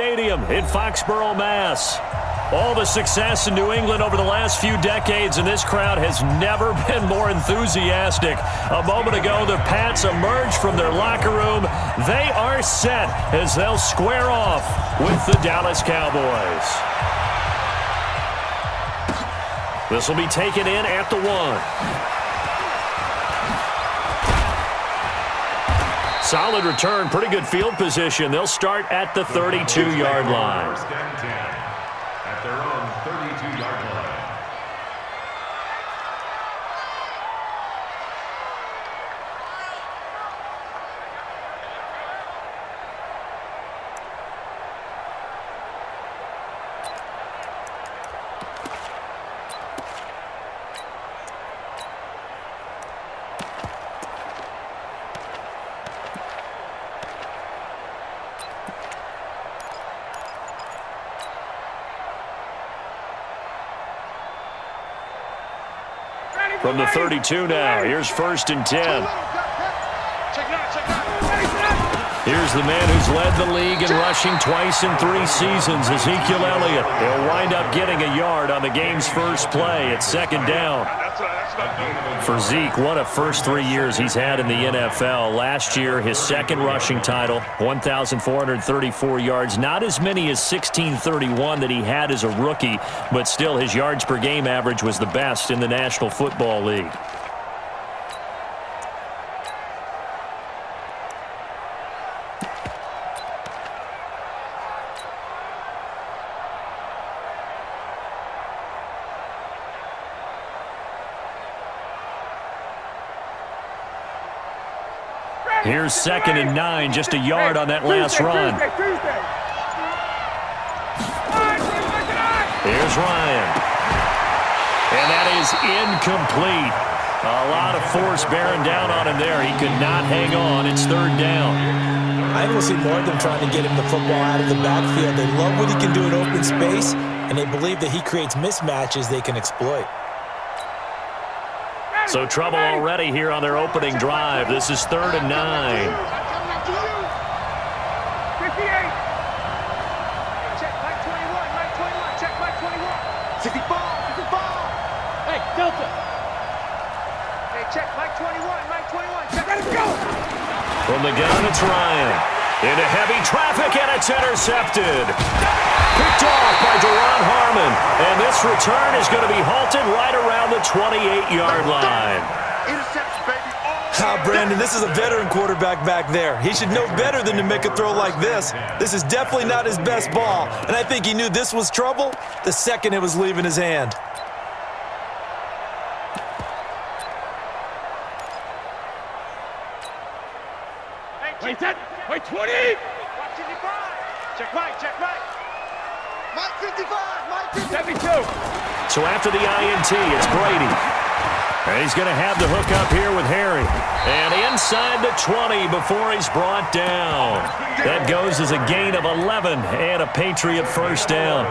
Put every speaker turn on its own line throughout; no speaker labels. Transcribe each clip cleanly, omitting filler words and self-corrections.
Stadium in Foxborough, Mass. All the success in New England over the last few decades, and this crowd has never been more enthusiastic. A moment ago, the Pats emerged from their locker room. They are set as they'll square off with the Dallas Cowboys. This will be taken in at the 1. Solid return, pretty good field position. They'll start at the 32-yard line.
First and 10 at their own 32-yard line.
From the 32 now, here's 1st and 10. Here's the man who's led the league in rushing twice in 3 seasons, Ezekiel Elliott. He'll wind up getting a yard on the game's first play. It's 2nd down. For Zeke, what a first 3 years he's had in the NFL. Last year, his 2nd rushing title, 1,434 yards. Not as many as 1,631 that he had as a rookie, but still his yards per game average was the best in the National Football League. Here's 2nd and 9, just a yard on that last run. Here's Ryan. And that is incomplete. A lot of force bearing down on him there. He could not hang on. It's 3rd down.
I think we'll see more of them trying to get him the football out of the backfield. They love what he can do in open space, and they believe that he creates mismatches they can exploit.
So trouble already here on their opening drive. This is 3rd and 9.
58. Check Mike 21, Mike 21, check Mike 21. 65, 65. Hey, Delta. Hey, check Mike 21, Mike 21, check, let it go.
From the gun, it's Ryan. Into heavy traffic, and it's intercepted. Picked off by Deron Harmon. And this return is going to be halted right around the 28-yard line.
Interception, baby.
Brandon, this is a veteran quarterback back there. He should know better than to make a throw like this. This is definitely not his best ball, and I think he knew this was trouble the second it was leaving his hand.
Wait, 10. Wait, 20. Watch 55. Check Mike, check Mike. Mike 55, Mike 52.
So after the INT, it's Brady. And he's going to have the hook up here with Harry. And inside the 20 before he's brought down. That goes as a gain of 11 and a Patriot first down.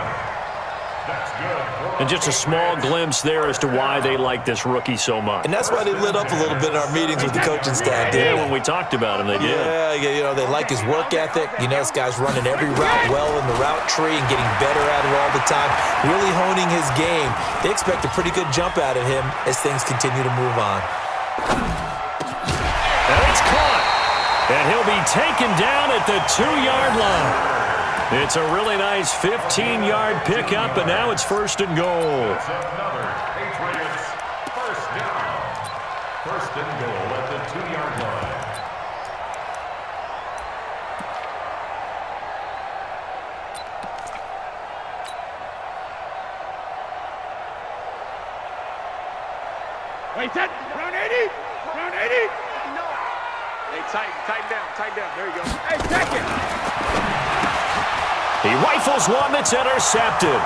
And just a small glimpse there as to why they like this rookie so much.
And that's why they lit up a little bit in our meetings with the coaching staff.
Yeah, when we talked about him, they did.
Yeah, you know, they like his work ethic. You know, this guy's running every route well in the route tree and getting better at it all the time, really honing his game. They expect a pretty good jump out of him as things continue to move on.
And it's caught. And he'll be taken down at the 2-yard line. It's a really nice 15-yard pickup, and now it's 1st and goal.
It's another Patriots first down. 1st and goal at the 2-yard line.
Wait, 10. Round 80. Round 80. No. Hey, tighten down. There you go. Hey, second.
He rifles one that's intercepted.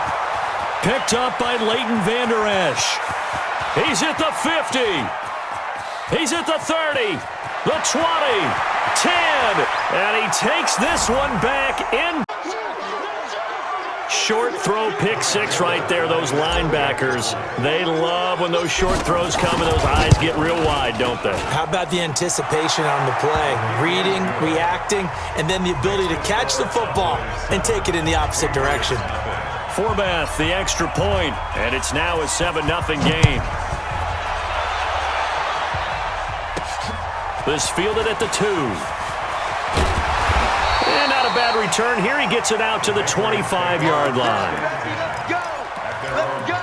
Picked up by Leighton Vander Esch. He's at the 50. He's at the 30. The 20. 10. And he takes this one back in. Short throw, pick six right there, those linebackers. They love when those short throws come and those eyes get real wide, don't they?
How about the anticipation on the play? Reading, reacting, and then the ability to catch the football and take it in the opposite direction.
Forbath, the extra point, and it's now a 7-0 game. This fielded at the 2. And not a bad return here. He gets it out to the 25-yard line.
Let's go! Let's go!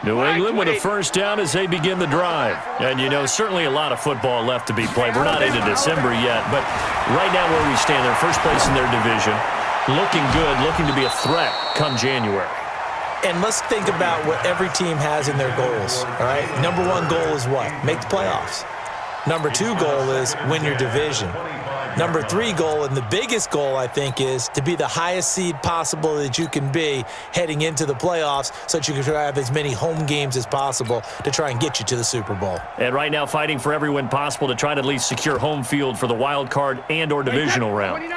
New England with a first down as they begin the drive. And, you know, certainly a lot of football left to be played. We're not into December yet, but right now where we stand, they're first place in their division, looking good, looking to be a threat come January.
And let's think about what every team has in their goals, all right? Number 1 goal is what? Make the playoffs. Number 2 goal is win your division. Number 3 goal, and the biggest goal, I think, is to be the highest seed possible that you can be heading into the playoffs so that you can have as many home games as possible to try and get you to the Super Bowl.
And right now fighting for every win possible to try to at least secure home field for the wild card and or divisional round.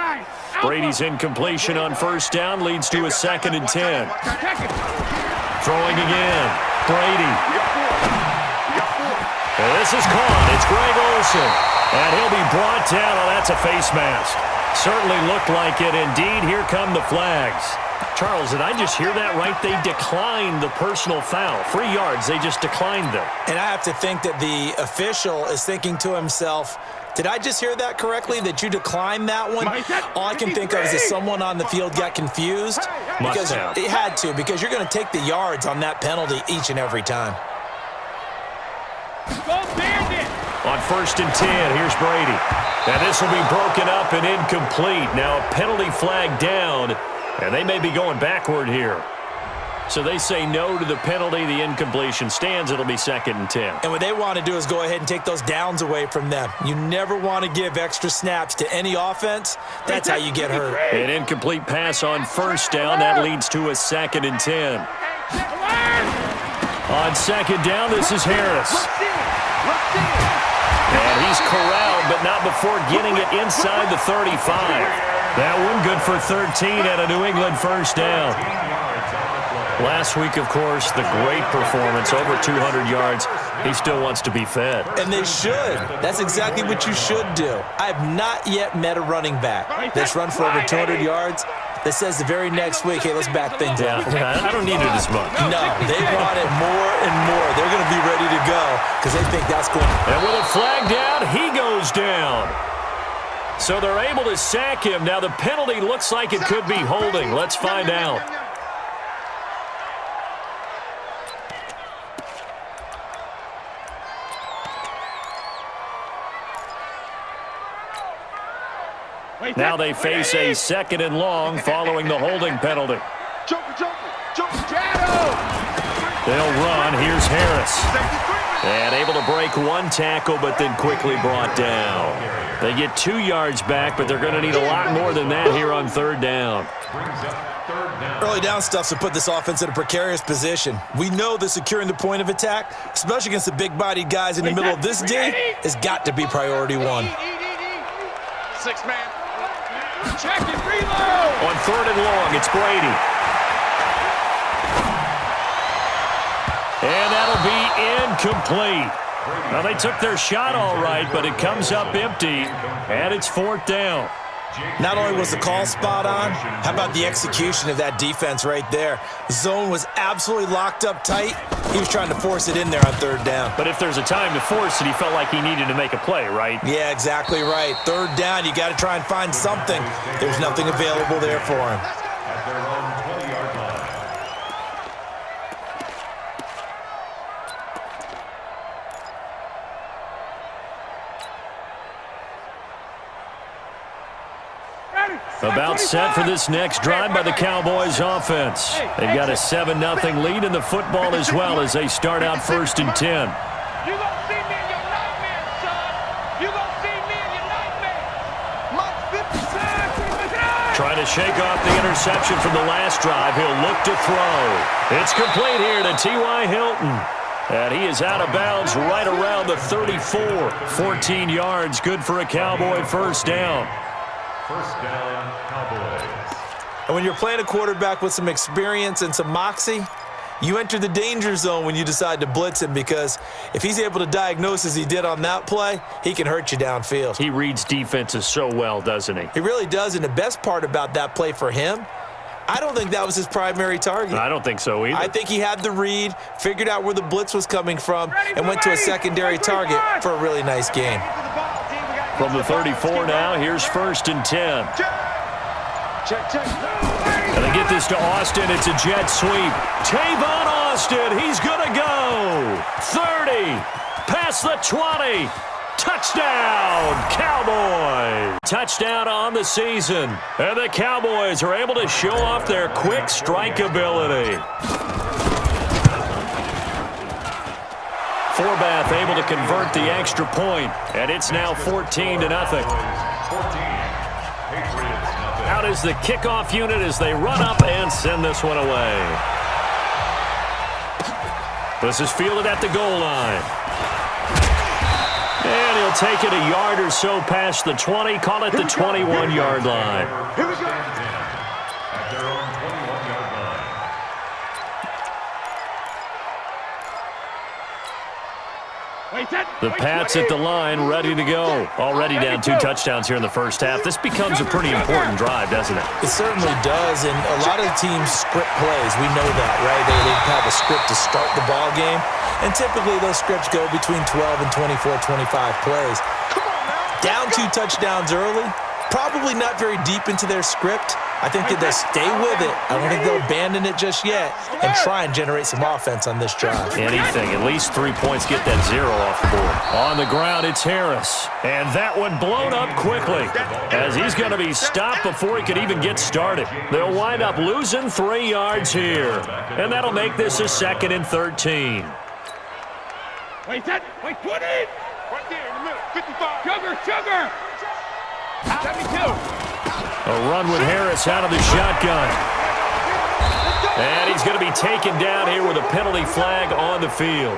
Brady's incompletion on first down leads to a 2nd and 10. Throwing again. Brady. And this is caught. It's Greg Olsen. And he'll be brought down. Oh, that's a face mask. Certainly looked like it. Indeed, here come the flags. Charles, did I just hear that right? They declined the personal foul. 3 yards, they just declined them.
And I have to think that the official is thinking to himself, did I just hear that correctly, that you declined that one? All I can think of is that someone on the field got confused. Because it had to, because you're going to take the yards on that penalty each and every time.
Go Bandit!
On 1st and 10, here's Brady. And this will be broken up and incomplete. Now a penalty flag down, and they may be going backward here. So they say no to the penalty. The incompletion stands. It'll be 2nd and 10.
And what they want to do is go ahead and take those downs away from them. You never want to give extra snaps to any offense. That's how you get hurt.
An incomplete pass on first down. That leads to a 2nd and 10. On 2nd down, this is Harris. And he's corralled, but not before getting it inside the 35. That one good for 13 at a New England first down. Last week, of course, the great performance, over 200 yards. He still wants to be fed.
And they should. That's exactly what you should do. I have not yet met a running back that's run for over 200 yards that says the very next week, hey, let's back things up.
Yeah, I don't need it as much.
No, they want it more and more. They're going to be ready to go because they think that's going to.
And with a flag down, he goes down. So they're able to sack him. Now the penalty looks like it could be holding. Let's find out. Now they face a 2nd and long following the holding penalty. They'll run. Here's Harris. And able to break one tackle, but then quickly brought down. They get 2 yards back, but they're going to need a lot more than that here on 3rd down.
Early down stuff to put this offense in a precarious position. We know that securing the point of attack, especially against the big-bodied guys in the middle of this day, has got to be priority 1.
6-man. Check it, reload!
On 3rd and long, it's Brady. And that'll be incomplete. Now, they took their shot all right, but it comes up empty, and it's 4th down.
Not only was the call spot on, how about the execution of that defense right there? Zone was absolutely locked up tight. He was trying to force it in there on 3rd down.
But if there's a time to force it, he felt like he needed to make a play, right?
Yeah, exactly right. 3rd down, you got to try and find something. There's nothing available there for him.
About set for this next drive by the Cowboys offense. They've got a 7-0 lead in the football as well as they start out 1st and 10. shake off the interception from the last drive. He'll look to throw. It's complete here to T.Y. Hilton. And he is out of bounds right around the 34. 14 yards, good for a Cowboy first down.
First down, Cowboys.
And when you're playing a quarterback with some experience and some moxie, you enter the danger zone when you decide to blitz him, because if he's able to diagnose as he did on that play, he can hurt you downfield.
He reads defenses so well, doesn't he?
He really does, and the best part about that play for him, I don't think that was his primary target.
I don't think so either.
I think he had the read, figured out where the blitz was coming from, and went to a secondary target for a really nice game.
From the 34 now, here's 1st and 10. And they get this to Austin. It's a jet sweep. Tavon Austin, he's going to go. 30, past the 20. Touchdown, Cowboys. Touchdown on the season. And the Cowboys are able to show off their quick strike ability. Forbath able to convert the extra point, and it's now 14-0. Out is the kickoff unit as they run up and send this one away. This is fielded at the goal line. And he'll take it a yard or so past the 20, call it the 21-yard line.
Here we go. At their own 21-yard line.
The Pats at the line, ready to go. Already down 2 touchdowns here in the first half. This becomes a pretty important drive, doesn't it?
It certainly does, and a lot of teams script plays. We know that, right? They have a script to start the ball game, and typically those scripts go between 12 and 24, 25 plays. Down 2 touchdowns early, probably not very deep into their script. I think that they'll stay with it. I don't think they'll abandon it just yet and try and generate some offense on this drive.
Anything, at least 3 points, get that 0 off the board. On the ground, it's Harris. And that one blown up quickly as he's going to be stopped before he could even get started. They'll wind up losing 3 yards here. And that'll make this a 2nd and 13.
Wait, 20! Right there in the middle, 55. Sugar! 72.
A run with Harris out of the shotgun. And he's going to be taken down here with a penalty flag on the field.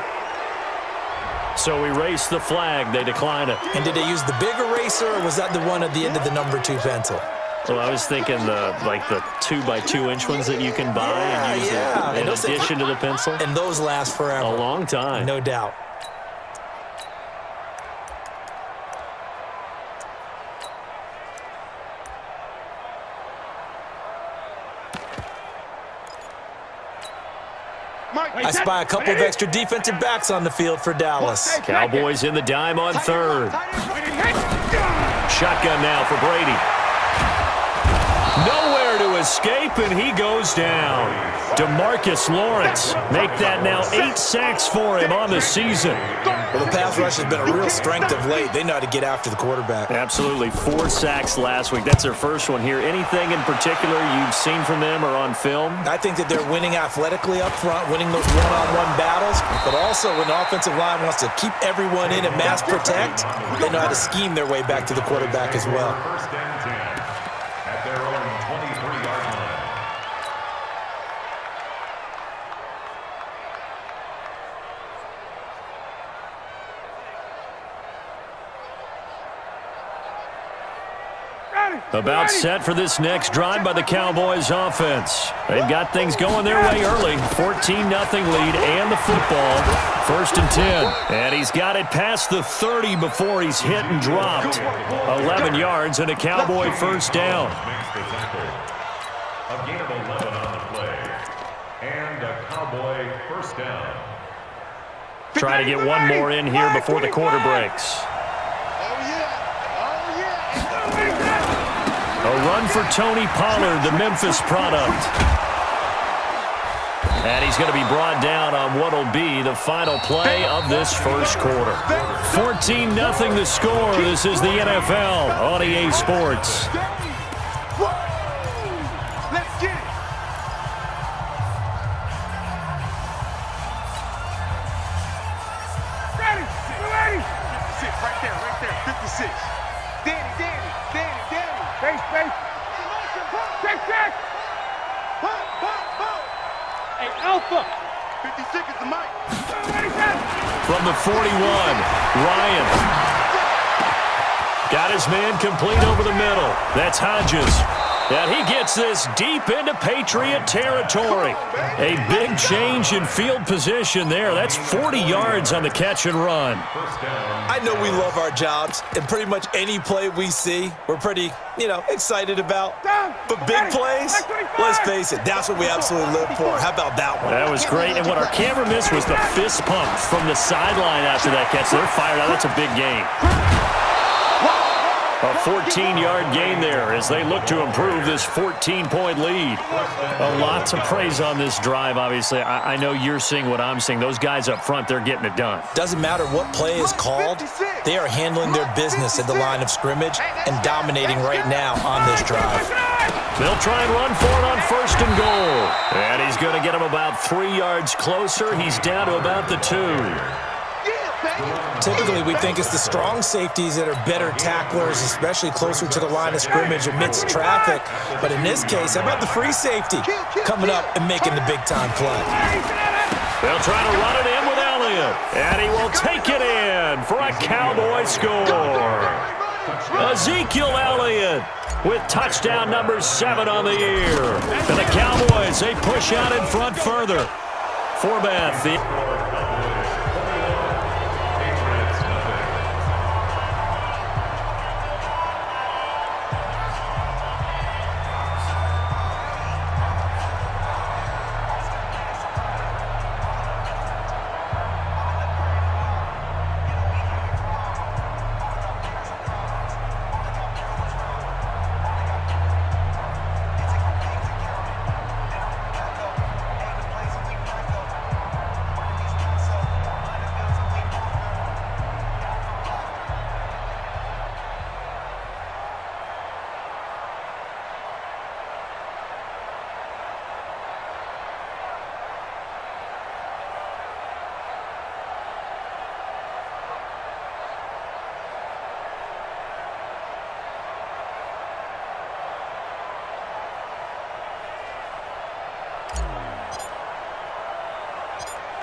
So erase the flag. They decline it.
And did they use the big eraser, or was that the one at the end of the number 2 pencil?
Well, I was thinking the 2x2-inch ones that you can buy and use in addition to the pencil.
And those last forever.
A long time.
No doubt. I spy a couple of extra defensive backs on the field for Dallas.
Cowboys in the dime on 3rd. Shotgun now for Brady. Nowhere to escape, and he goes down. DeMarcus Lawrence make that now 8 sacks for him on the season.
Well, the pass rush has been a real strength of late. They know how to get after the quarterback.
Absolutely. 4 sacks last week. That's their first one here. Anything in particular you've seen from them or on film?
I think that they're winning athletically up front, winning those one-on-one battles, but also when the offensive line wants to keep everyone in and mass protect, they know how to scheme their way back to the quarterback as well.
First and 10 at their own 23-yard line.
About set for this next drive by the Cowboys offense. They've got things going their way early. 14-0 lead and the football. 1st and 10. And he's got it past the 30 before he's hit and dropped. 11 yards and a Cowboy first down.
A gain of 11 on the play. And a Cowboy first down.
Try to get one more in here before the quarter breaks. A run for Tony Pollard, the Memphis product. And he's going to be brought down on what will be the final play of this first quarter. 14-0 the score. This is the NFL on EA Sports.
Let's get it. Ready. 56, right there, 56. Danny. Base. check. Hey, Alpha. 50 seconds to Mike.
From the 41, Ryan. Got his man complete over the middle. That's Hodges. And he gets this deep into Patriot territory. A big change in field position there. That's 40 yards on the catch and run.
I know we love our jobs, and pretty much any play we see, we're pretty, excited about. But big plays, let's face it, that's what we absolutely live for. How about that one?
That was great. And what our camera missed was the fist pump from the sideline after that catch. They're fired out. That's a big game. A 14-yard gain there as they look to improve this 14-point lead. A lot to praise on this drive, obviously. I know you're seeing what I'm seeing. Those guys up front, they're getting it done.
Doesn't matter what play is called. They are handling their business at the line of scrimmage and dominating right now on this drive.
They'll try and run for it on 1st and goal. And he's going to get him about 3 yards closer. He's down to about the 2.
Typically, we think it's the strong safeties that are better tacklers, especially closer to the line of scrimmage amidst traffic. But in this case, how about the free safety coming up and making the big-time play?
They'll try to run it in with Elliott, and he will take it in for a Cowboy score. Ezekiel Elliott with touchdown number 7 on the year. And the Cowboys, they push out in front further. Forbath,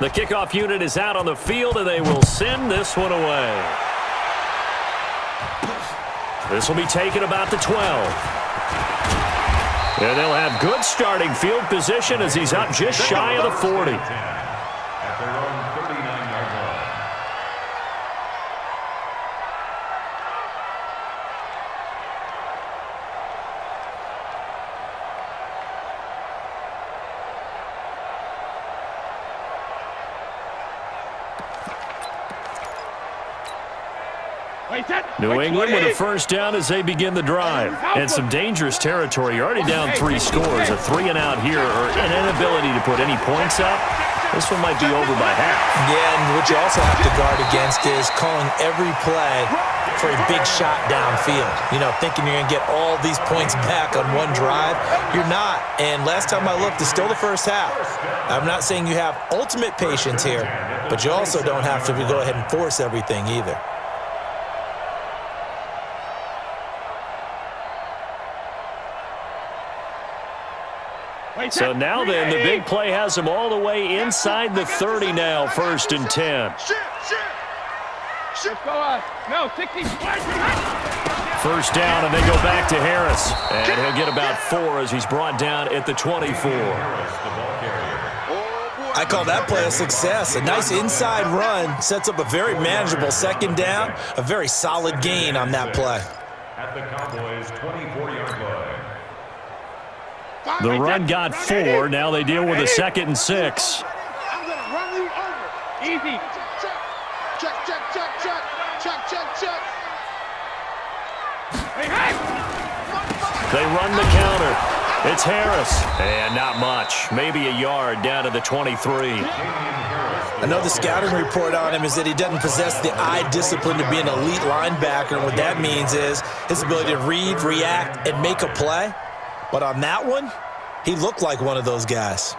the kickoff unit is out on the field, and they will send this one away. This will be taken about the 12. And they'll have good starting field position as he's up just shy of the 40.
At their own 39-yard line.
New England with a first down as they begin the drive. And some dangerous territory. You're already down 3 scores. A 3-and-out here, or an inability to put any points up. This one might be over by half.
Yeah, and what you also have to guard against is calling every play for a big shot downfield. Thinking you're going to get all these points back on one drive. You're not. And last time I looked, it's still the first half. I'm not saying you have ultimate patience here, but you also don't have to go ahead and force everything either.
So now then, the big play has them all the way inside the 30 now, 1st and 10.
No, 60.
First down, and they go back to Harris. And he'll get about 4 as he's brought down at the 24.
I call that play a success. A nice inside run sets up a very manageable 2nd down. A very solid gain on that play.
At the Cowboys' 24-yard line.
The run got 4. Now they deal with a 2nd and 6.
I'm going to run you over. Easy. Check. Hey.
They run the counter. It's Harris. And not much. Maybe a yard down to the 23.
I know the scouting report on him is that he doesn't possess the eye discipline to be an elite linebacker. And what that means is his ability to read, react, and make a play. But on that one, he looked like one of those guys.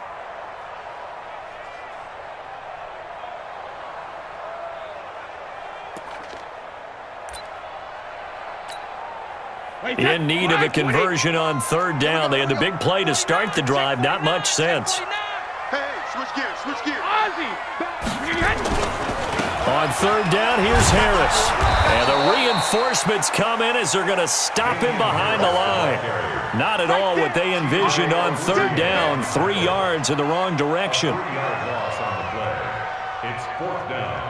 In need of a conversion on third down. They had the big play to start the drive. Not much sense.
Hey, switch gears, switch gears.
On third down, here's Harris. And the reinforcements come in as they're going to stop him behind the line. Not at all what they envisioned on third down. 3 yards in the wrong direction.
3-yard loss on the play. It's fourth down.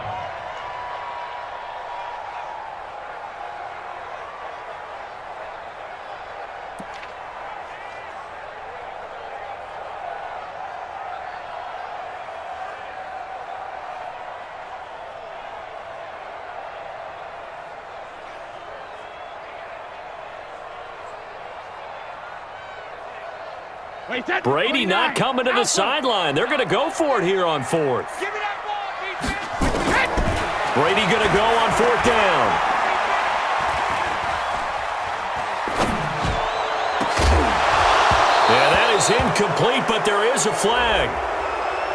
Brady not coming to the sideline. They're going to go for it here on fourth. Brady going to go on fourth down. Yeah, that is incomplete, but there is a flag.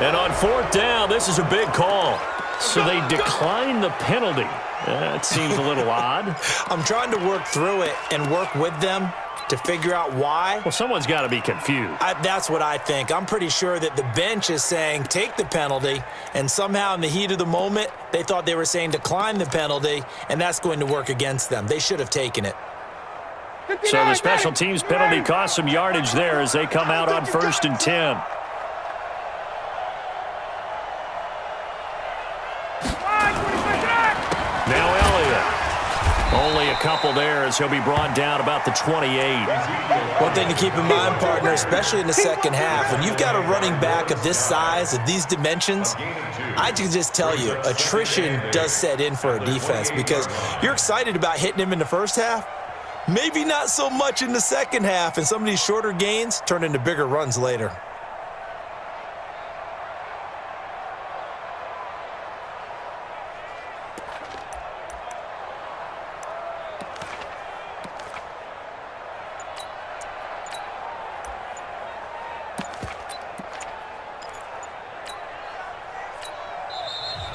And on fourth down, this is a big call. So they decline the penalty. That seems a little odd.
I'm trying to work through it and work with them to figure out why.
Well, someone's got to be confused.
That's what I think. I'm pretty sure that the bench is saying take the penalty, and somehow in the heat of the moment, they thought they were saying decline the penalty, and that's going to work against them. They should have taken it.
So the special teams penalty cost some yardage there as they come out on 1st and 10. Now Elliott. Only a couple there as he'll be brought down about the 28.
One thing to keep in mind, partner, especially in the second half, when you've got a running back of this size, of these dimensions, I can just tell you, attrition does set in for a defense because you're excited about hitting him in the first half, maybe not so much in the second half, and some of these shorter gains turn into bigger runs later.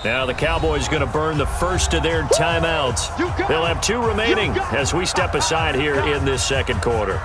Now the Cowboys going to burn the first of their timeouts. They'll have 2 remaining as we step aside here in this second quarter.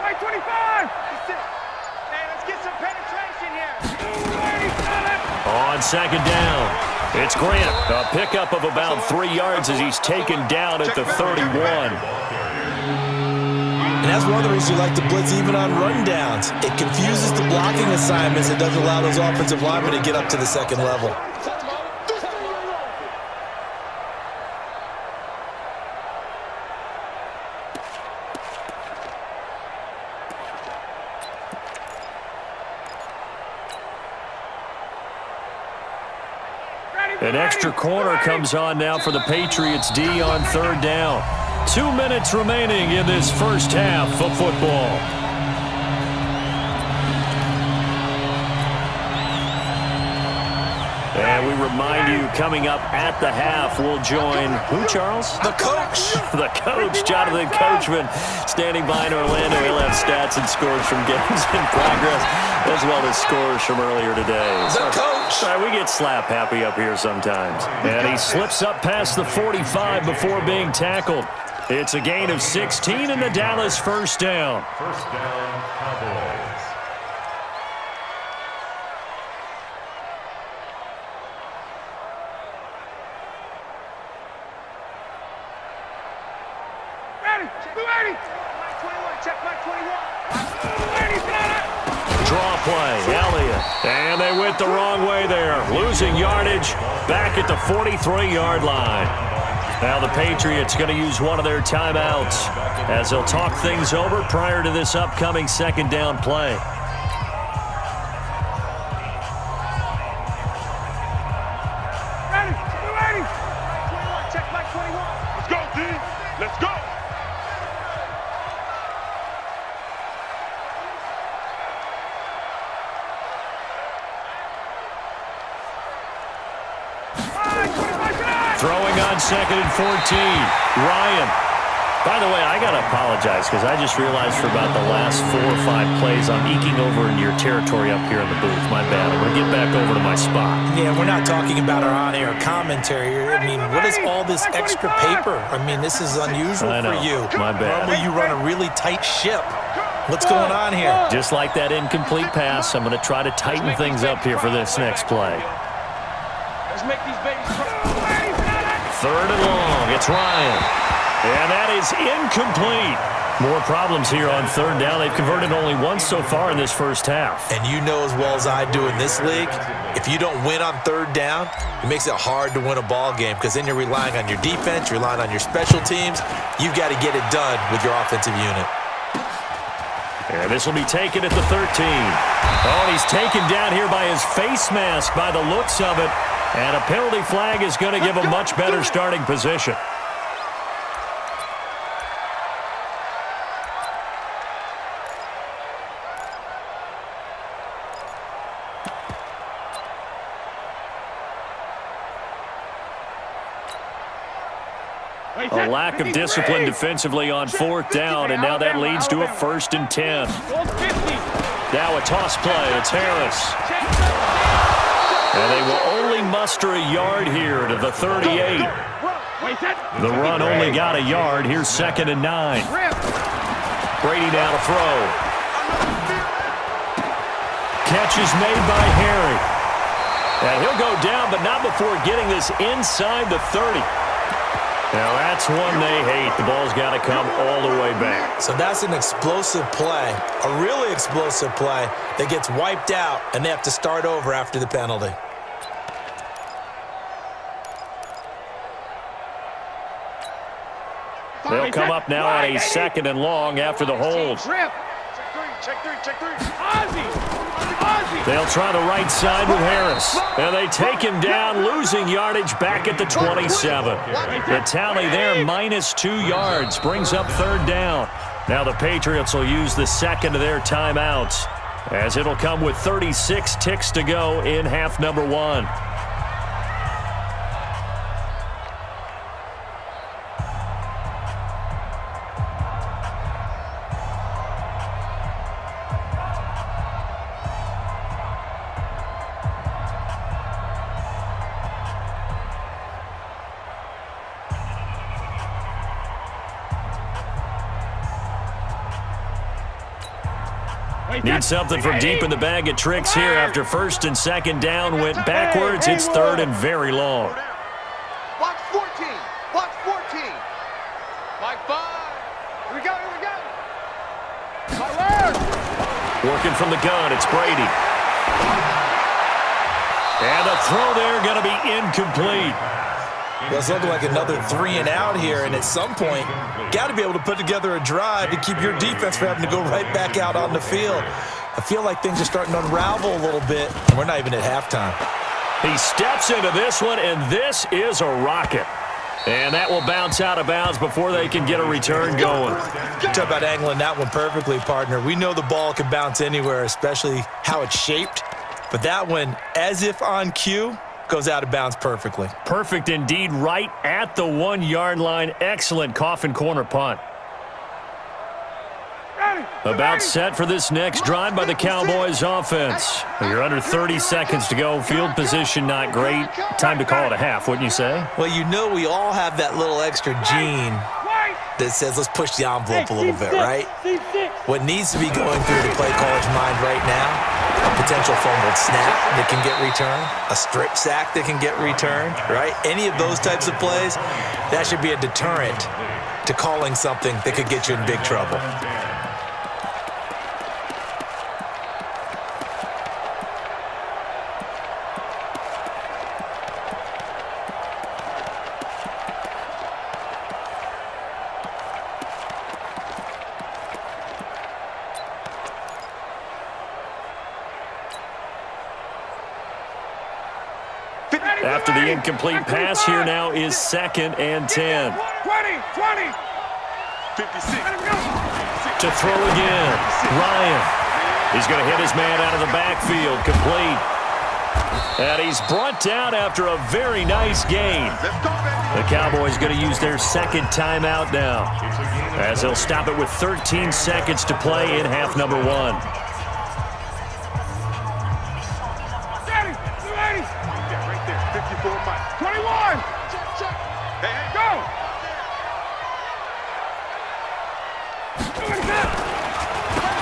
Right 25! Hey, let's get some penetration here.
On second down, it's Grant. A pickup of about 3 yards as he's taken down at the 31.
And that's one of the reasons you like to blitz even on rundowns. It confuses the blocking assignments. It doesn't allow those offensive linemen to get up to the second level.
An extra corner comes on now for the Patriots D on third down. 2 minutes remaining in this first half of football. And we remind you, coming up at the half, we'll join who, Charles?
The coach.
The coach, Jonathan Coachman, standing by in Orlando. He'll have stats and scores from games in progress, as well as scores from earlier today.
The coach.
Sorry, we get slap happy up here sometimes. And he slips up past the 45 before being tackled. It's a gain of 16 in the Dallas first down.
First down, Cowboys.
Draw play, Elliott. And they went the wrong way there. Losing yardage back at the 43-yard line. Now the Patriots going to use one of their timeouts as they'll talk things over prior to this upcoming second down play. on 2nd and 14. Ryan. By the way, I got to apologize because I just realized for about the last 4 or 5 plays I'm eking over into your territory up here in the booth. My bad. I'm going to get back over to my spot.
Yeah, we're not talking about our on-air commentary here. I mean, what is all this extra paper? I mean, this is unusual for you.
My bad.
Normally you run a really tight ship. What's going on here?
Just like that incomplete pass, I'm going to try to tighten things up here for this next play.
Let's make these babies cry.
3rd and long. It's Ryan. And that is incomplete. More problems here on 3rd down. They've converted only once so far in this first half.
And you know as well as I do in this league, if you don't win on 3rd down, it makes it hard to win a ball game because then you're relying on your defense, you're relying on your special teams. You've got to get it done with your offensive unit.
And this will be taken at the 13. Oh, and he's taken down here by his face mask by the looks of it. And a penalty flag is going to give a much better starting position. A lack of discipline defensively on 4th down, and now that leads to a 1st and 10. Now a toss play. It's Harris. And they will only muster a yard here to the 38. The run only got a yard. Here's 2nd and 9. Brady now to throw. Catch is made by Harry. And he'll go down, but not before getting this inside the 30. Now that's one they hate. The ball's got to come all the way back.
So that's an explosive play, a really explosive play that gets wiped out, and they have to start over after the penalty.
They'll come up now on a 2nd and long after the hold.
Check three.
They'll try the right side with Harris. And they take him down, losing yardage back at the 27. The tally there, -2 yards, brings up 3rd down. Now the Patriots will use the 2nd of their timeouts, as it'll come with 36 ticks to go in half number 1. Need something from deep in the bag of tricks here after 1st and 2nd down went backwards. It's 3rd and very long.
Box 14. Box 14.
Mike 5.
Here we go.
Working from the gun, it's Brady. And the throw there going to be incomplete.
Well, it's looking like another 3 and out here, and at some point, got to be able to put together a drive to keep your defense from having to go right back out on the field. I feel like things are starting to unravel a little bit, and we're not even at halftime.
He steps into this one, and this is a rocket. And that will bounce out of bounds before they can get a return going.
Talk about angling that one perfectly, partner. We know the ball can bounce anywhere, especially how it's shaped. But that one, as if on cue, goes out of bounds perfectly.
Perfect indeed, right at the 1-yard line. Excellent coffin corner punt. About set for this next drive by the Cowboys offense. You're under 30 seconds to go. Field position not great. Time to call it a half, wouldn't you say?
Well, you know we all have that little extra gene that says let's push the envelope a little bit, right? What needs to be going through the play caller's mind right now, a potential fumbled snap that can get returned, a strip sack that can get returned, right? Any of those types of plays, that should be a deterrent to calling something that could get you in big trouble.
After the incomplete pass, here now is 2nd and 10.
20.
56.
To throw again, Ryan. He's going to hit his man out of the backfield, complete. And he's brought down after a very nice gain. The Cowboys going to use their second timeout now, as they'll stop it with 13 seconds to play in half number 1.
Ready.
Yeah, right there. 54 miles.
21.
Check. Hey,
Go.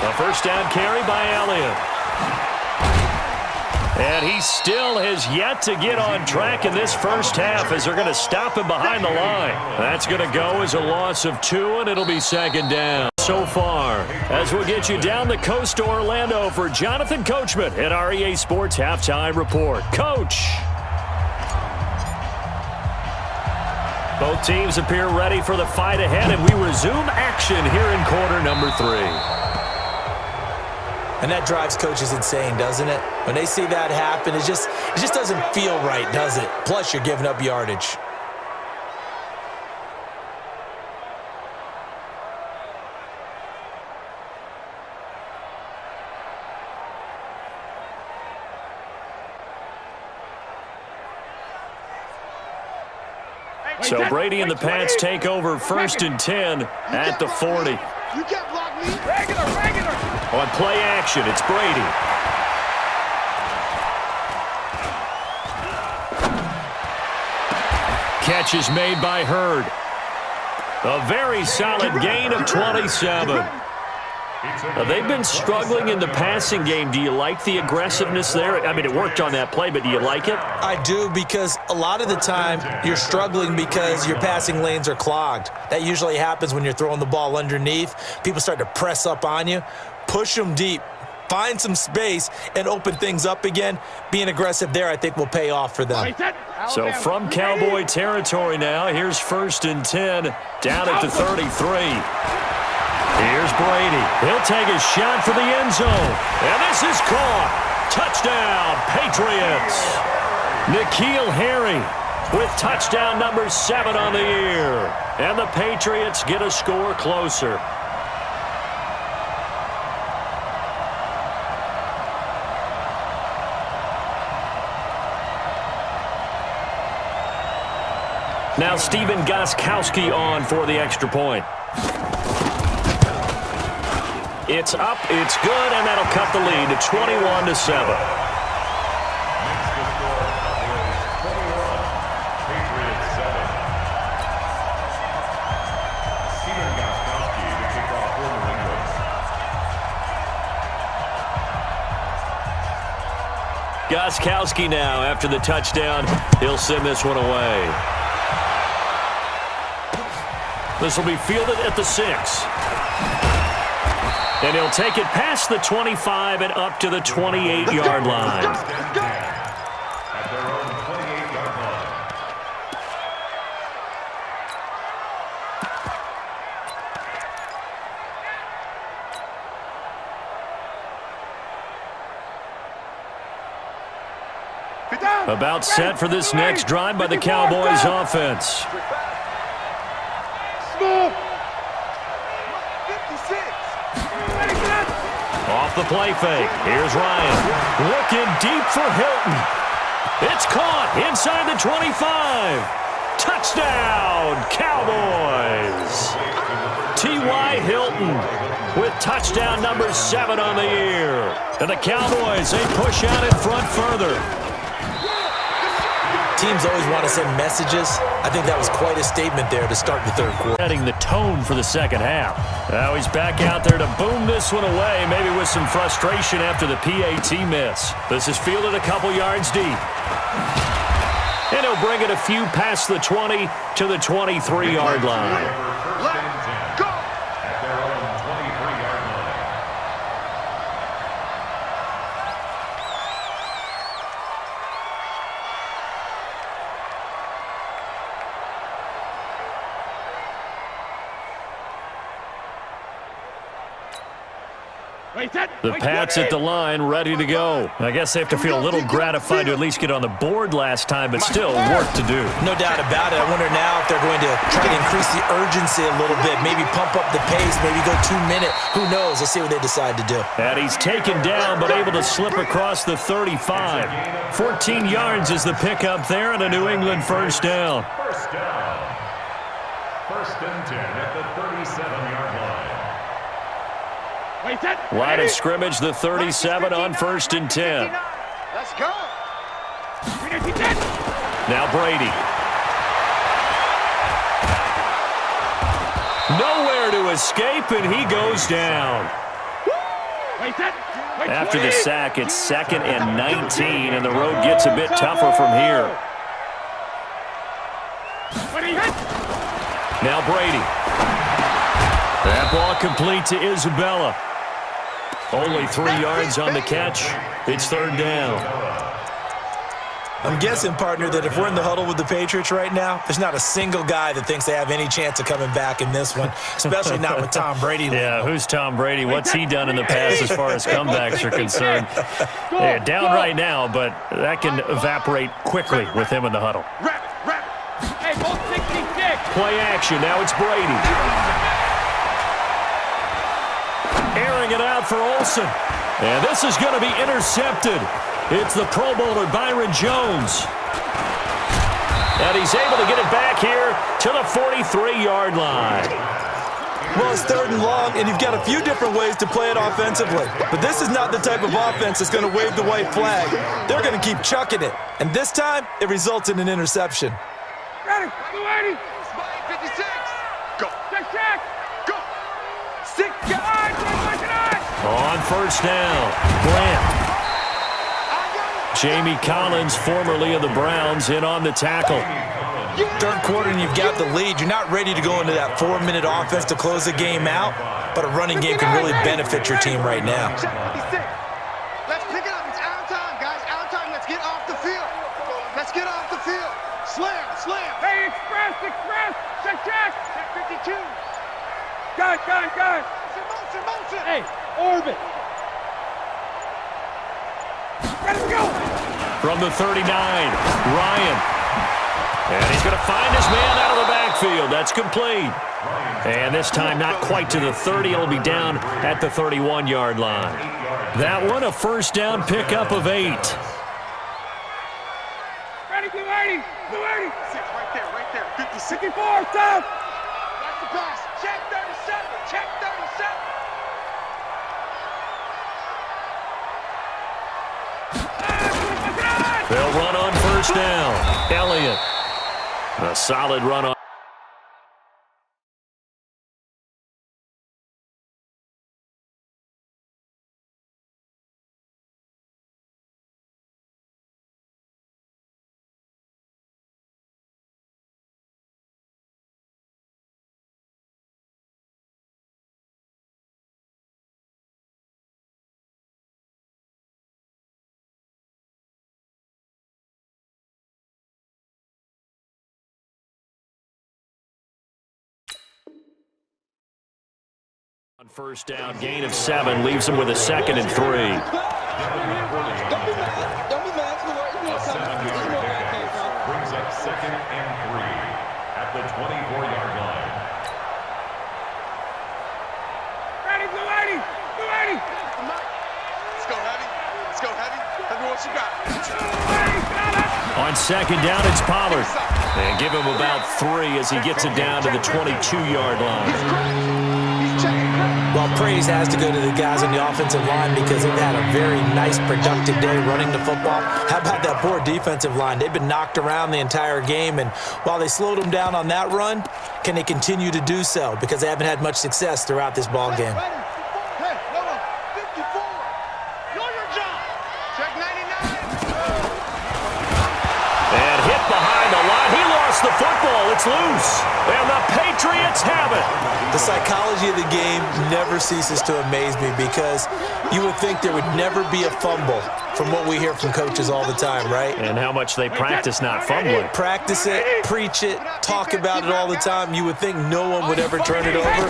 A first down carry by Elliott. And he still has yet to get on track in this first half, as they're going to stop him behind the line. That's going to go as a loss of 2, and it'll be second down so far. As we'll get you down the coast to Orlando for Jonathan Coachman at our EA Sports Halftime Report. Coach. Both teams appear ready for the fight ahead, and we resume action here in quarter number 3.
And that drives coaches insane, doesn't it? When they see that happen, it just doesn't feel right, does it? Plus, you're giving up yardage.
So Brady and the Pats take over 1st and 10 at the 40.
You can't block me.
Regular.
On play action, it's Brady. Catch is made by Hurd. A very solid gain of 27. They've been struggling in the passing game. Do you like the aggressiveness there? I mean, it worked on that play, but do you like it?
I do, because a lot of the time you're struggling because your passing lanes are clogged. That usually happens when you're throwing the ball underneath. People start to press up on you. Push them deep. Find some space and open things up again. Being aggressive there, I think, will pay off for them.
So from Cowboy territory now, here's 1st and 10 down at the 33. Here's Brady. He'll take a shot for the end zone. And this is caught. Touchdown, Patriots. N'Keal Harry with touchdown number 7 on the year. And the Patriots get a score closer. Now Stephen Gostkowski on for the extra point. It's up, it's good, and that'll cut the lead to 21-7.
Makes the score is 21. Patriots 7. Stephen Gostkowski to kick off for the Ringlets.
Gostkowski now, after the touchdown, he'll send this one away. This will be fielded at the 6. And he'll take it past the 25 and up to the 28-yard line.
At their own 28-yard line.
About set for this next drive by the Cowboys offense. Off the play fake. Here's Ryan. Looking deep for Hilton. It's caught inside the 25. Touchdown, Cowboys. T.Y. Hilton with touchdown number 7 on the year. And the Cowboys, they push out in front further.
Teams always want to send messages. I think that was quite a statement there to start the third quarter.
Setting the tone for the second half. Now he's back out there to boom this one away, maybe with some frustration after the PAT miss. This is fielded a couple yards deep. And he'll bring it a few past the 20 to the 23-yard line.
First and 10. Go! At their own 23-yard line.
The Pats at the line, ready to go. I guess they have to feel a little gratified to at least get on the board last time, but still work to do.
No doubt about it. I wonder now if they're going to try to increase the urgency a little bit, maybe pump up the pace, maybe go 2-minute. Who knows? Let's see what they decide to do.
And he's taken down, but able to slip across the 35. 14 yards is the pickup there, and a New England first down.
First down. First and 10 at the 37-yard line.
Line of scrimmage, the 37 on first and 10.
Let's go.
Now Brady. Nowhere to escape, and he goes down. After the sack, it's 2nd and 19, and the road gets a bit tougher from here. Now Brady. That ball complete to Isabella. Only 3 yards on the catch. It's 3rd down.
I'm guessing, partner, that if we're in the huddle with the Patriots right now, there's not a single guy that thinks they have any chance of coming back in this one, especially not with Tom Brady.
Yeah, who's Tom Brady? What's he done in the past as far as comebacks are concerned? Yeah, down right now, but that can evaporate quickly with him in the huddle. Play action. Now it's Brady. Airing it out for Olsen. And this is going to be intercepted. It's the Pro Bowler Byron Jones. And he's able to get it back here to the 43-yard line.
Well, it's 3rd and long, and you've got a few different ways to play it offensively. But this is not the type of offense that's going to wave the white flag. They're going to keep chucking it. And this time, it results in an interception.
Ready.
56. Go.
Check. Go. 6 yards.
On first down, Grant. Jamie Collins, formerly of the Browns, in on the tackle.
3rd quarter and you've got the lead. You're not ready to go into that 4-minute offense to close the game out, but a running game can really benefit your team right now.
Let's pick it up. It's out of time, guys. Out of time. Let's get off the field. Let's get off the field. Slam.
Hey, express. Check. 52. Gun. Motion. Hey, orbit. Let's go.
From the 39, Ryan. And he's going to find his man out of the backfield. That's complete. And this time not quite to the 30. It'll be down at the 31-yard line. That one a first down pickup of 8.
Ready.
6 right there. 56.
64, stop.
That's the pass. Check 37.
They'll run on first down. Elliott. A solid run on. On first down, gain of 7, leaves him with a 2nd and 3.
Don't be mad. It's where it came from.
Brings up 2nd and 3 at the 24-yard line.
Ready, Blue 80.
Let's go heavy. Tell me what you got.
On 2nd down, it's Pollard. And give him about 3 as he gets it down to the 22-yard line.
Well, praise has to go to the guys on the offensive line because they've had a very nice, productive day running the football. How about that poor defensive line? They've been knocked around the entire game, and while they slowed them down on that run, can they continue to do so? Because they haven't had much success throughout this ball game.
Hey, 54. Know your job. Check 99.
And hit behind the line. He lost the football. It's loose. And the Patriots have it.
The psychology of the game never ceases to amaze me because you would think there would never be a fumble from what we hear from coaches all the time, right?
And how much they practice not fumbling.
Practice it, preach it, talk about it all the time. You would think no one would ever turn it over.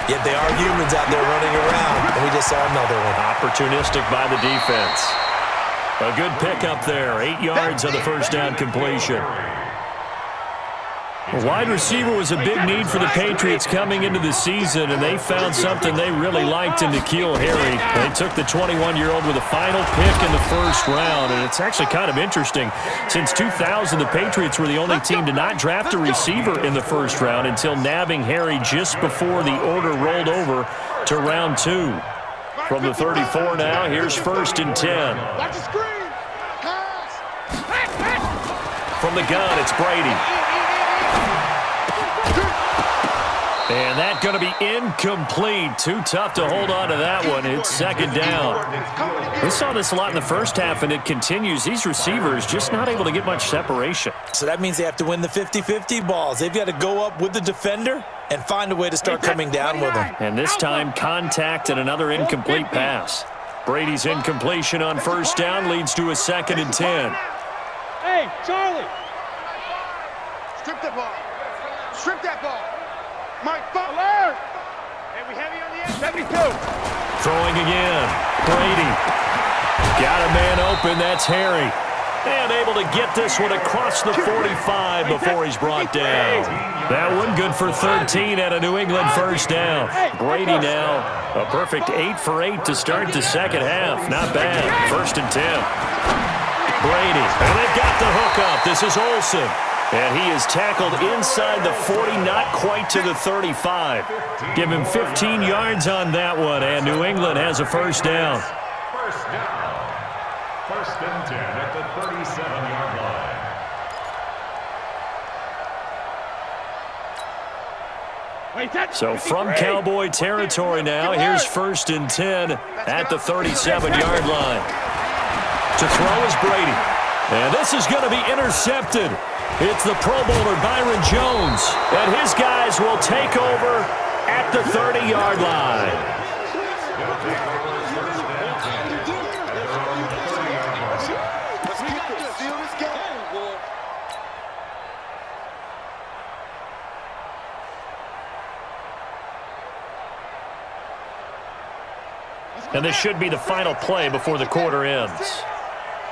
Yet they are humans out there running around, and we just saw another one.
Opportunistic by the defense. A good pickup there. 8 yards on the first down completion. A wide receiver was a big need for the Patriots coming into the season, and they found something they really liked in N'Keal Harry. They took the 21-year-old with a final pick in the first round, and it's actually kind of interesting. Since 2000, the Patriots were the only team to not draft a receiver in the first round until nabbing Harry just before the order rolled over to round 2. From the 34 now, here's 1st and 10.
Watch the screen. Pass.
From the gun, it's Brady. And that's going to be incomplete. Too tough to hold on to that one. It's 2nd down. We saw this a lot in the first half, and it continues. These receivers just not able to get much separation.
So that means they have to win the 50-50 balls. They've got to go up with the defender and find a way to start coming down with them.
And this time, contact and another incomplete pass. Brady's incompletion on 1st down leads to a 2nd and 10.
Hey, Charlie.
Strip that ball. Strip that ball. Mike,
Alert. Hey, we heavy on the end. 72.
Throwing again. Brady. Got a man open. That's Harry. And able to get this one across the 45 before he's brought down. That one good for 13 at a New England 1st down. Brady now a perfect 8 for 8 to start the second half. Not bad. 1st and 10. Brady. And they've got the hook up. This is Olsen. And he is tackled inside the 40, not quite to the 35. Give him 15 yards on that one, and New England has a 1st down.
1st down. 1st and 10 at the 37-yard line.
So from Cowboy territory now, here's 1st and 10 at the 37-yard line. To throw is Brady. And this is going to be intercepted. It's the Pro Bowler Byron Jones, and his guys will take over at the 30-yard line. And this should be the final play before the quarter ends.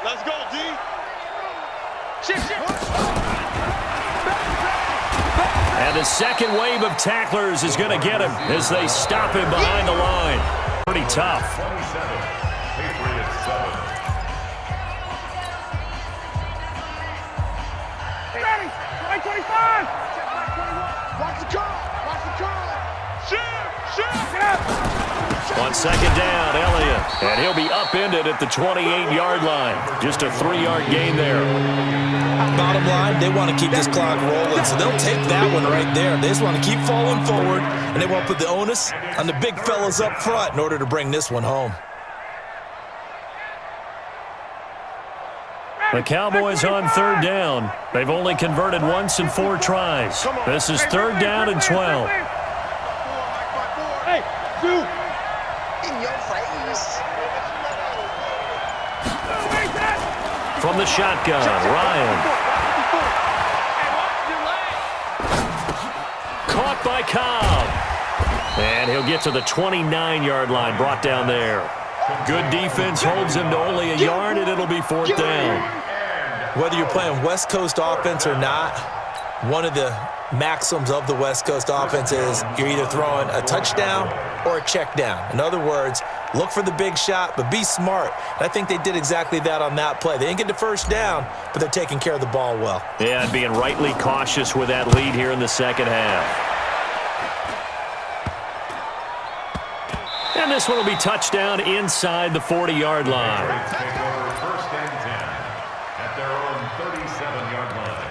let's go, D. Shift.
And the second wave of tacklers is going to get him as they stop him behind the line. Pretty tough.
27, Patriots 7.
Ready. 25.
Watch the car. Watch the car.
Shoot. Get up.
On 2nd down, Elliott. And he'll be upended at the 28-yard line. Just a 3-yard gain there.
Bottom line, they want to keep this clock rolling, so they'll take that one right there. They just want to keep falling forward, and they want to put the onus on the big fellas up front in order to bring this one home.
The Cowboys on 3rd down. They've only converted once in 4 tries. This is 3rd down and 12.
Hey, do.
In your face.
From the shotgun, Ryan. Caught by Cobb. And he'll get to the 29-yard line, brought down there. Good defense holds him to only a yard, and it'll be 4th down.
Whether you're playing West Coast offense or not, one of the maxims of the West Coast offense is you're either throwing a touchdown or a check down. In other words, look for the big shot, but be smart. And I think they did exactly that on that play. They didn't get the 1st down, but they're taking care of the ball well.
Yeah, and being rightly cautious with that lead here in the second half. And this one will be touchdown inside the 40-yard line.
Take over 1st and 10 at their own 37-yard line.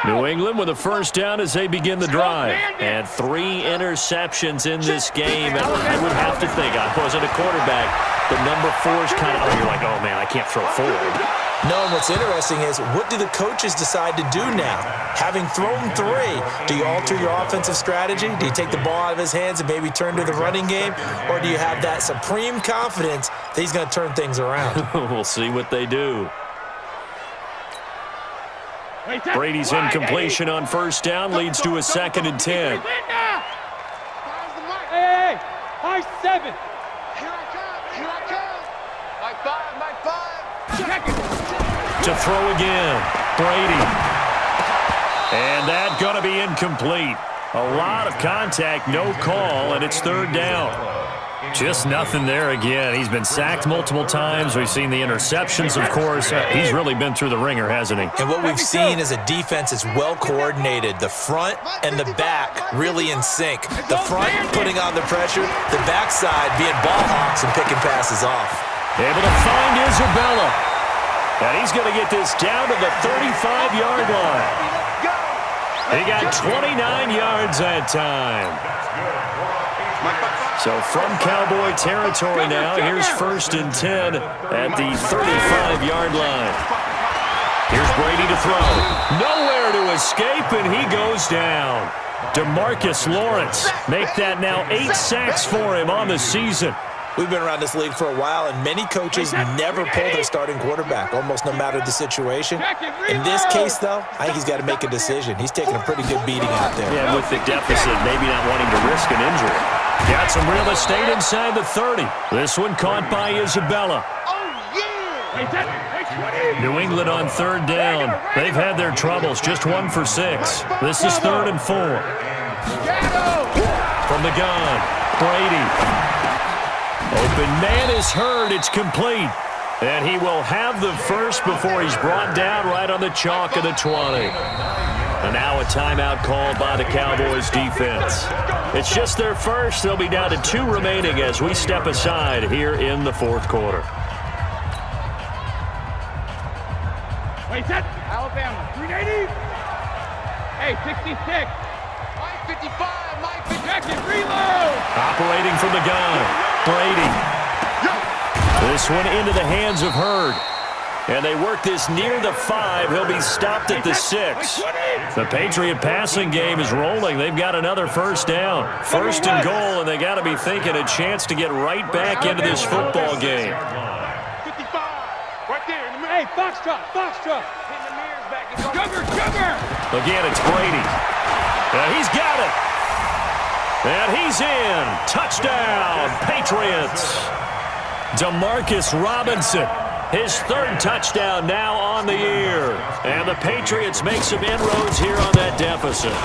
New England with a 1st down as they begin the drive. And 3 interceptions in this game. And I would have to think, I wasn't a quarterback, But number 4 is kind of, you're like, oh, man, I can't throw forward.
No, and what's interesting is, what do the coaches decide to do now? Having thrown 3, do you alter your offensive strategy? Do you take the ball out of his hands and maybe turn to the running game? Or do you have that supreme confidence that he's going to turn things around?
We'll see what they do. Brady's incompletion on first down leads to a 2nd and 10.
Hey, high 7.
Here I come. Here I come. My 5.
Check it.
To throw again, Brady. And that's going to be incomplete. A lot of contact, no call, and it's 3rd down. Just nothing there again. He's been sacked multiple times. We've seen the interceptions, of course. He's really been through the ringer, hasn't he?
And what we've seen is a defense is well coordinated. The front and the back really in sync. The front putting on the pressure, the backside being ball hawks and picking passes off.
Able to find Isabella. And he's going to get this down to the 35-yard line. He got 29 yards that time. So from Cowboy territory now, here's 1st and 10 at the 35-yard line. Here's Brady to throw. Nowhere to escape, and he goes down. DeMarcus Lawrence make that now 8 sacks for him on the season.
We've been around this league for a while, and many coaches never pull their starting quarterback, almost no matter the situation. In this case, though, I think he's got to make a decision. He's taking a pretty good beating out there.
Yeah, with the deficit, maybe not wanting to risk an injury. Got some real estate inside the 30. This one caught by Isabella. New England on 3rd down. They've had their troubles, just 1 for 6. This is 3rd and 4. From the gun, Brady. Open man is heard. It's complete. And he will have the first before he's brought down right on the chalk of the 20. And now a timeout called by the Cowboys defense. It's just their first. They'll be down to 2 remaining as we step aside here in the 4th quarter.
Wait, set. Alabama, 380. Hey, 66. Mike 55, Mike 50. Second, reload.
Operating from the gun, Brady. This one into the hands of Hurd. And they work this near the 5. He'll be stopped at the 6. The Patriot passing game is rolling. They've got another first down. 1st and goal, and they got to be thinking a chance to get right back into this football game.
55, right there. Hey, Foxtrot. Hitting the mirrors back. Cover.
Again, it's Brady. He's got it. And he's in. Touchdown, Patriots. Demarcus Robinson. His 3rd touchdown now on the year. And the Patriots make some inroads here on that deficit.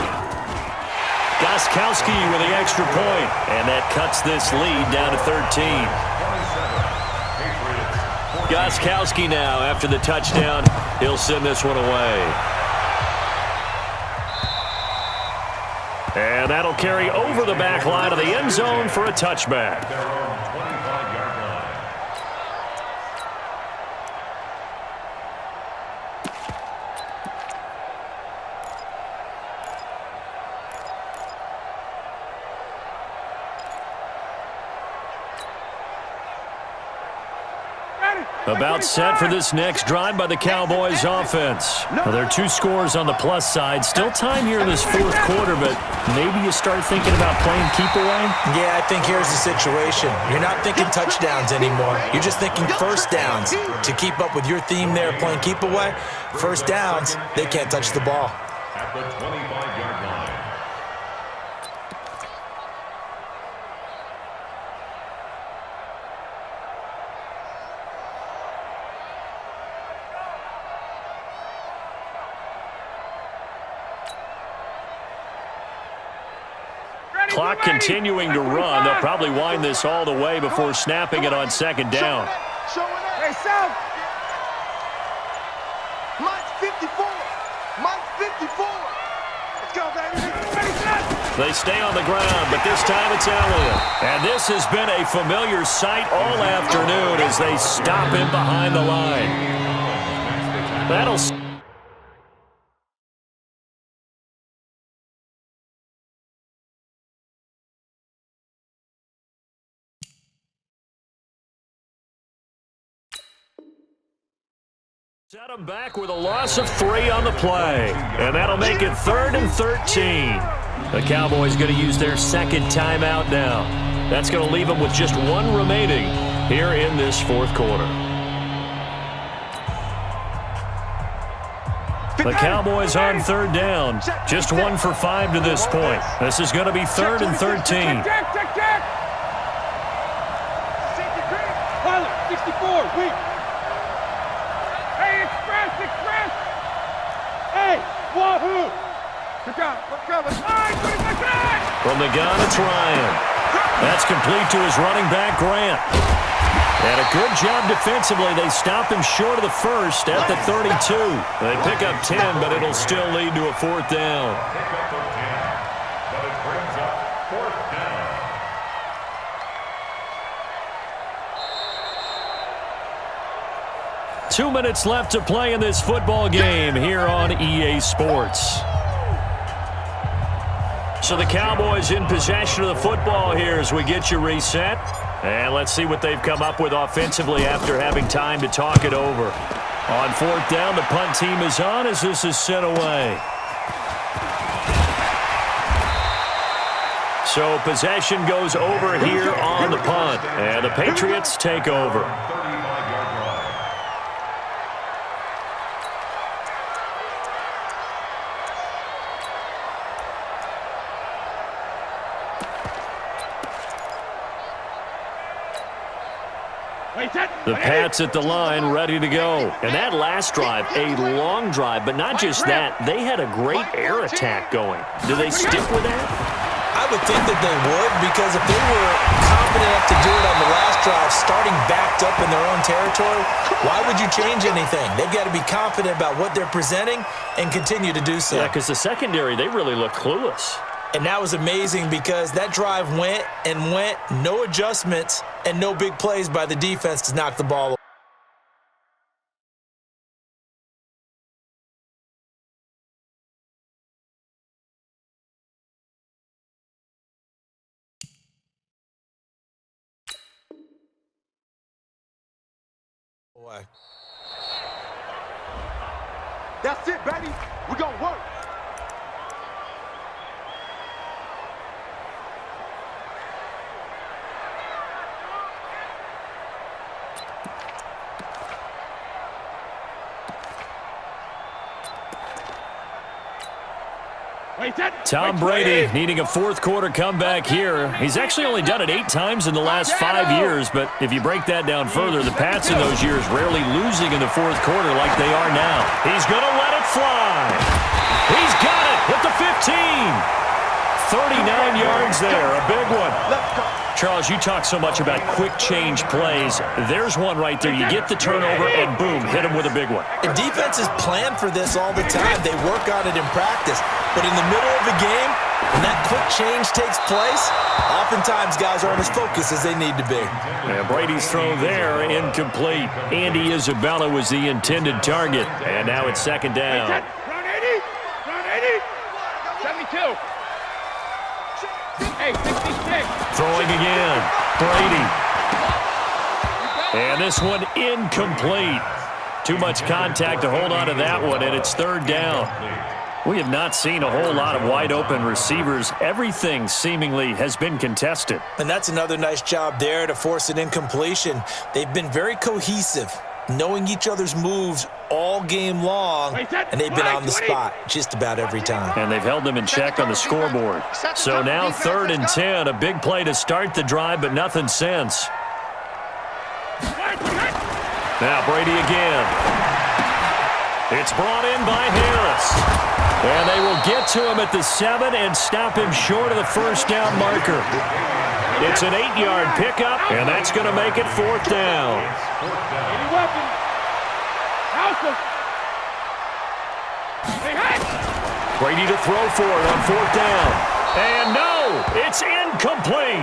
Gostkowski with the extra point. And that cuts this lead down to 13. Gostkowski now, after the touchdown, he'll send this one away. And that'll carry over the back line of the end zone for a touchback. About set for this next drive by the Cowboys offense. Well, there are 2 scores on the plus side. Still time here in this 4th quarter, but maybe you start thinking about playing keep away?
Yeah, I think here's the situation. You're not thinking touchdowns anymore. You're just thinking first downs. To keep up with your theme there, playing keep away, first downs, they can't touch the ball.
At the 25-yard line.
Clock continuing to run. They'll probably wind this all the way before snapping it on 2nd down.
Hey, South. Mike 54. Mike 54. Let's go, baby.
They stay on the ground, but this time it's Elliott. And this has been a familiar sight all afternoon as they stop him behind the line. That'll Set them back with a loss of 3 on the play, and that'll make it 3rd and 13. The Cowboys going to use their second timeout now. That's going to leave them with just 1 remaining here in this 4th quarter. The Cowboys on 3rd down, just 1 for 5 to this point. This is going to be 3rd and 13.
Check. Pilot, 64, weak. Hey, express. Hey, wahoo. Good job. Let's go.
From the gun, it's Ryan. That's complete to his running back, Grant. And a good job defensively. They stop him short of the first at the 32. They pick up 10, but it'll still lead to a 4th down.
Pick up the 10, but it brings up 4th down.
Two minutes left to play in this football game here on EA Sports. So the Cowboys in possession of the football here as we get you reset. And let's see what they've come up with offensively after having time to talk it over. On 4th down, the punt team is on as this is sent away. So possession goes over here on the punt. And the Patriots take over.
35-yard line.
The Pats at the line, ready to go. And that last drive, a long drive, but not just that. They had a great air attack going. Do they stick with that?
I would think that they would, because if they were confident enough to do it on the last drive, starting backed up in their own territory, why would you change anything? They've got to be confident about what they're presenting and continue to do so.
Yeah, because the secondary, they really look clueless.
And that was amazing because that drive went, no adjustments, and no big plays by the defense to knock the ball away.
That's it, baby. We're going to work.
Tom Brady needing a 4th quarter comeback here. He's actually only done it 8 times in the last 5 years, but if you break that down further, the Pats in those years rarely losing in the 4th quarter like they are now. He's going to let it fly. He's got it at the 15. 39 yards there, a big one. Charles, you talk so much about quick change plays. There's one right there. You get the turnover, and boom, hit him with a big one.
And defenses plan for this all the time. They work on it in practice. But in the middle of the game, when that quick change takes place, oftentimes guys aren't as focused as they need to be.
And Brady's throw there, incomplete. Andy Isabella was the intended target. And now it's 2nd down.
Run 80. 72. Hey, 66.
Throwing again. Brady. And this one incomplete. Too much contact to hold on to that one, and it's 3rd down. We have not seen a whole lot of wide-open receivers. Everything seemingly has been contested.
And that's another nice job there to force an incompletion. They've been very cohesive, knowing each other's moves all game long, and they've been on the spot just about every time.
And they've held them in check on the scoreboard. So now 3rd and 10, a big play to start the drive, but nothing since. Now Brady again. It's brought in by Harris. And they will get to him at the 7 and stop him short of the 1st down marker. It's an 8-yard pickup, and that's going to make it 4th down.
Any weapon. House him.
Brady to throw for it on 4th down. And no, it's incomplete.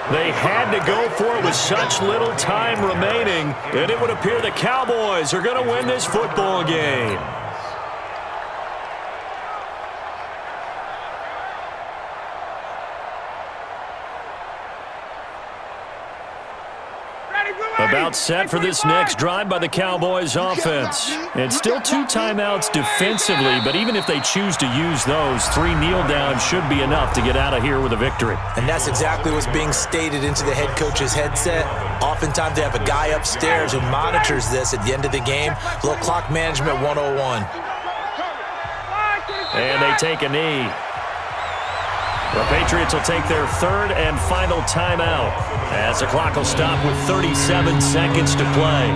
They had to go for it with such little time remaining, and it would appear the Cowboys are going to win this football game. about set for this next drive by the Cowboys offense. It's still 2 timeouts defensively, but even if they choose to use those, 3 kneel downs should be enough to get out of here with a victory.
And that's exactly what's being stated into the head coach's headset. Oftentimes they have a guy upstairs who monitors this at the end of the game. A little clock management 101.
And they take a knee. The Patriots will take their 3rd and final timeout as the clock will stop with 37 seconds to play.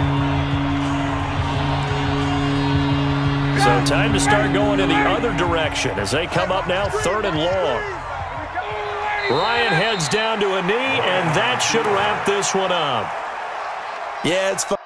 So time to start going in the other direction as they come up now 3rd and long. Ryan heads down to a knee, and that should wrap this one up.
Yeah, it's fun.